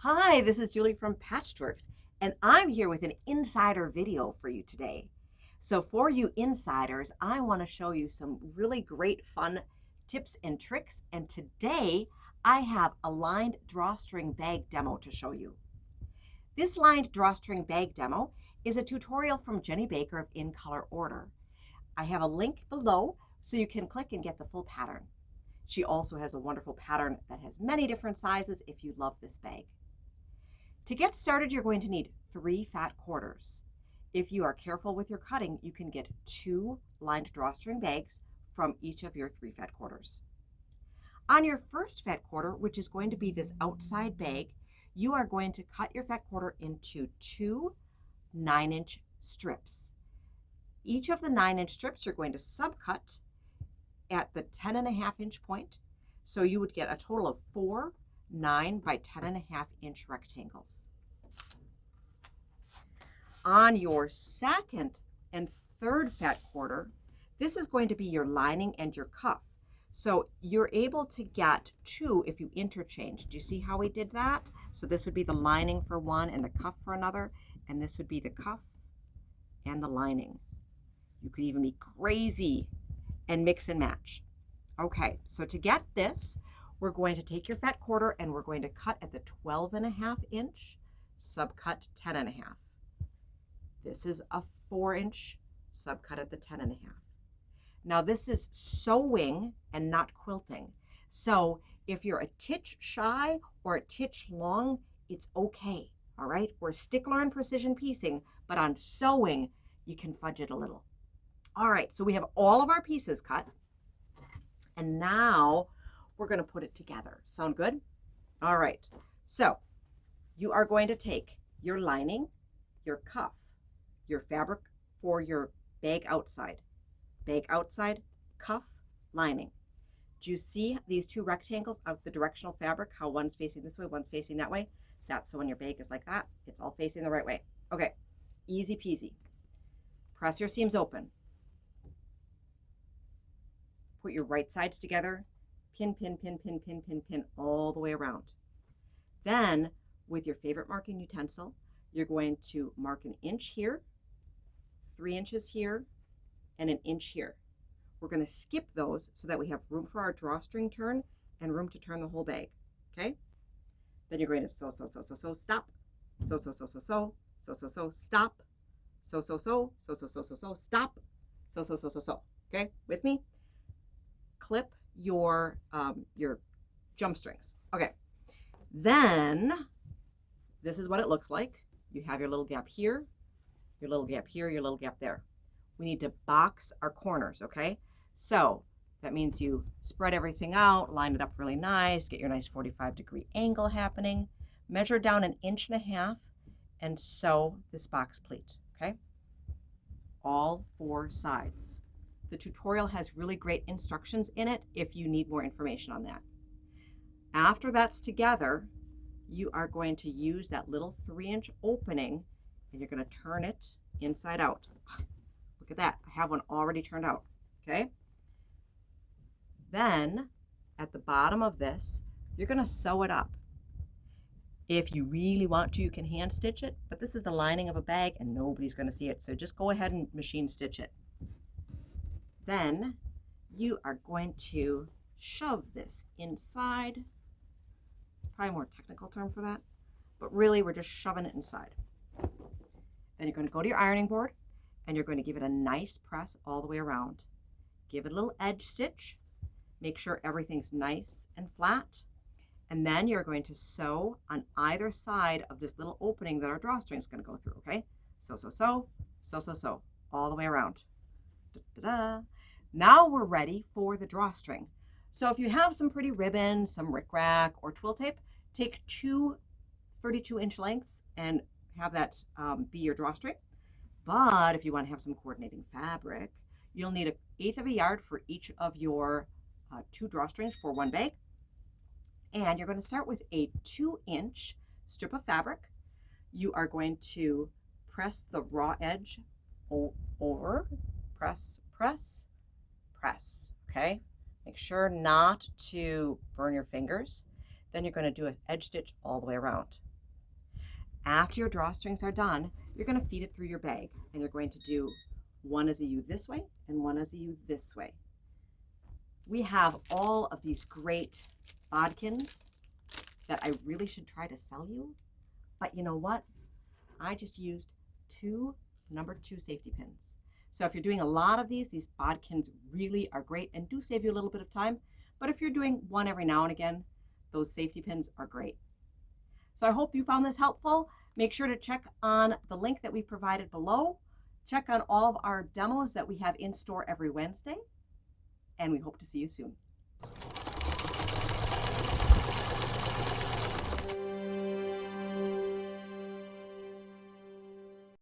Hi, this is Julie from Patchworks, and I'm here with an insider video for you today. So for you insiders, I want to show you some really great fun tips and tricks, and today I have a lined drawstring bag demo to show you. This lined drawstring bag demo is a tutorial from Jeni Baker of In Color Order. I have a link below so you can click and get the full pattern. She also has a wonderful pattern that has many different sizes if you love this bag. To get started, you're going to need 3 fat quarters. If you are careful with your cutting, you can get 2 lined drawstring bags from each of your 3 fat quarters. On your first fat quarter, which is going to be this outside bag, you are going to cut your fat quarter into 2 9-inch strips. Each of the 9-inch strips you're going to subcut at the 10.5-inch point, so you would get a total of 4 9 by 10.5-inch rectangles. On your second and third fat quarter, this is going to be your lining and your cuff. So you're able to get 2 if you interchange. Do you see how we did that? So this would be the lining for one and the cuff for another, and this would be the cuff and the lining. You could even be crazy and mix and match. Okay, so to get this, we're going to take your fat quarter and we're going to cut at the 12.5-inch, subcut 10.5. This is a 4-inch, subcut at the 10.5. Now this is sewing and not quilting. So if you're a titch shy or a titch long, it's okay, all right? We're a stickler in precision piecing, but on sewing, you can fudge it a little. All right, so we have all of our pieces cut, and now we're going to put it together. Sound good? All right. So you are going to take your lining, your cuff, your fabric for your bag outside, cuff, lining. Do you see these 2 rectangles of the directional fabric, how one's facing this way, one's facing that way? That's so when your bag is like that, it's all facing the right way. Okay, easy peasy. Press your seams open. Put your right sides together. Pin, pin, pin, pin, pin, pin, pin all the way around. Then with your favorite marking utensil, you're going to mark 1 inch here, 3 inches here, and 1 inch here. We're going to skip those so that we have room for our drawstring turn and room to turn the whole bag. Okay? Then you're going to sew, sew, sew, sew, sew, stop. Sew, sew, sew, sew, sew, sew, sew, sew, stop. Sew, sew, sew, sew, sew, sew, sew, sew, stop. Sew, sew, sew, sew, sew. Okay? With me? Clip your jump strings. Okay, then this is what it looks like. You have your little gap here, your little gap here, your little gap there. We need to box our corners, okay? So that means you spread everything out, line it up really nice, get your nice 45-degree angle happening, measure down 1.5 inches, and sew this box pleat, okay? All 4 sides. The tutorial has really great instructions in it if you need more information on that. After that's together, you are going to use that little 3-inch opening and you're going to turn it inside out. Look at that. I have one already turned out. Okay? Then at the bottom of this, you're going to sew it up. If you really want to, you can hand stitch it, but this is the lining of a bag and nobody's going to see it. So just go ahead and machine stitch it. Then you are going to shove this inside. Probably a more technical term for that, but really we're just shoving it inside. Then you're going to go to your ironing board and you're going to give it a nice press all the way around. Give it a little edge stitch. Make sure everything's nice and flat. And then you're going to sew on either side of this little opening that our drawstring is going to go through, okay? Sew, sew, sew, sew, sew, sew, all the way around. Da-da-da. Now we're ready for the drawstring. So if you have some pretty ribbon, some rickrack, or twill tape, take 2 32-inch lengths and have that be your drawstring. But if you want to have some coordinating fabric, you'll need 1/8 of a yard for each of your 2 drawstrings for one bag. And you're going to start with a 2-inch strip of fabric. You are going to press the raw edge over, press, press, press, okay? Make sure not to burn your fingers. Then you're going to do an edge stitch all the way around. After your drawstrings are done, you're going to feed it through your bag, and you're going to do one as a U this way and one as a U this way. We have all of these great bodkins that I really should try to sell you, but you know what? I just used 2 number 2 safety pins. So if you're doing a lot of these bodkins really are great and do save you a little bit of time. But if you're doing one every now and again, those safety pins are great. So I hope you found this helpful. Make sure to check on the link that we provided below. Check on all of our demos that we have in store every Wednesday. And we hope to see you soon.